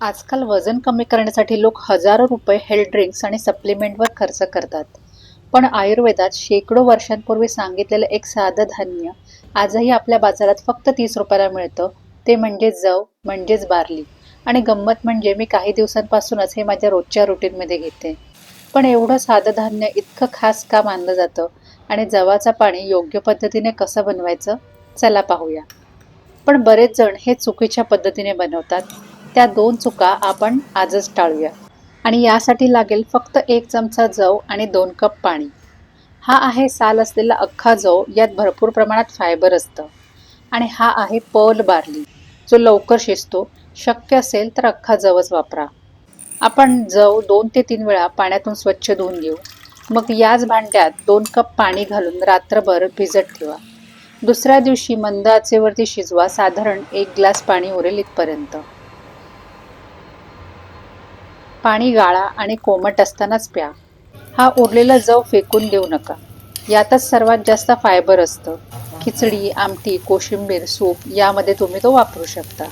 आजकाल वजन कमी करण्यासाठी लोक हजारो रुपये हेल्थ ड्रिंक्स आणि सप्लिमेंटवर खर्च करतात. पण आयुर्वेदात शेकडो वर्षांपूर्वी सांगितलेलं एक साधं धान्य आजही आपल्या बाजारात फक्त 30 रुपयाला मिळतं. ते म्हणजे जव, म्हणजेच बार्ली. आणि गंमत म्हणजे मी काही दिवसांपासूनच हे माझ्या रोजच्या रुटीनमध्ये घेते. पण एवढं साधं धान्य इतकं खास का मानलं जातं? आणि जवाचं पाणी योग्य पद्धतीने कसं बनवायचं? चला पाहूया. पण बरेच जण हे चुकीच्या पद्धतीने बनवतात. त्या दोन चुका आपण आजच टाळूया. आणि यासाठी लागेल फक्त 1 चमचा जव आणि 2 कप पाणी. हा आहे साल असलेला अख्खा जव, यात भरपूर प्रमाणात फायबर असतं. आणि हा आहे पर्ल बार्ली, जो लवकर शिजतो. शक्य असेल तर अख्खा जवच वापरा. आपण जव 2 ते 3 वेळा पाण्यातून स्वच्छ धुवून घेऊ. मग याच भांड्यात 2 कप पाणी घालून रात्रभर भिजत ठेवा. दुसऱ्या दिवशी मंद आचेवरती शिजवा, साधारण 1 ग्लास पाणी उरेल इथपर्यंत. पाणी गाळा आणि कोमट असतानाच प्या. हा उरलेला जव फेकून देऊ नका. यातच सर्वात जास्त फायबर असतं. खिचडी, आमटी, कोशिंबीर, सूप यामध्ये तुम्ही तो वापरू शकता.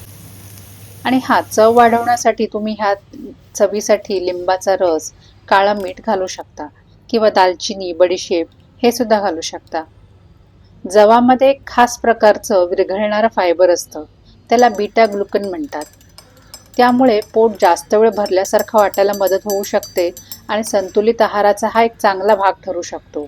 आणि हा चव वाढवण्यासाठी तुम्ही ह्यात चवीसाठी लिंबाचा रस, काळं मीठ घालू शकता किंवा दालचिनी, बडीशेप हे सुद्धा घालू शकता. जवामध्ये एक खास प्रकारचं विरघळणारं फायबर असतं. त्याला बीटा ग्लुकन म्हणतात. त्यामुळे पोट जास्त वेळ भरल्यासारखं वाटायला मदत होऊ शकते आणि संतुलित आहाराचा हा एक चांगला भाग ठरू शकतो.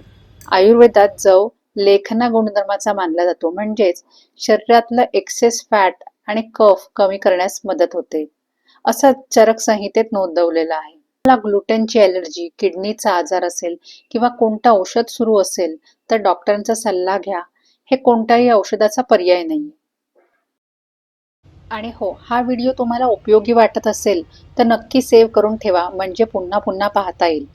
आयुर्वेदात जव लेखना गुणधर्माचा मानला जातो, म्हणजेच शरीरातलं एक्सेस फॅट आणि कफ कमी करण्यास मदत होते, असं चरक संहितेत नोंदवलेलं आहे. तुम्हाला ग्लुटेनची ॲलर्जी, किडनीचा आजार असेल किंवा कोणतं औषध सुरू असेल तर डॉक्टरांचा सल्ला घ्या. हे कोणत्याही औषधाचा पर्याय नाही. आणि हो, हा व्हिडिओ तुम्हाला उपयोगी वाटत असेल तर नक्की सेव्ह करून ठेवा, म्हणजे पुन्हा पुन्हा पाहता येईल.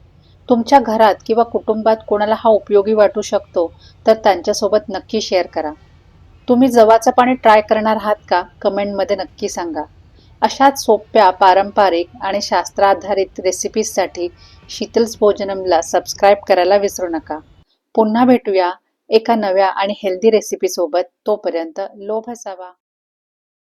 तुमच्या घरात किंवा कुटुंबात कोणाला हा उपयोगी वाटू शकतो तर त्यांच्यासोबत नक्की शेअर करा. तुम्ही जवाचं पाणी ट्राय करणार आहात का? कमेंटमध्ये नक्की सांगा. अशाच सोप्या, पारंपरिक आणि शास्त्राधारित रेसिपीजसाठी शीतल्स भोजनमला सबस्क्राईब करायला विसरू नका. पुन्हा भेटूया एका नव्या आणि हेल्दी रेसिपीसोबत. तोपर्यंत लोभ असावा.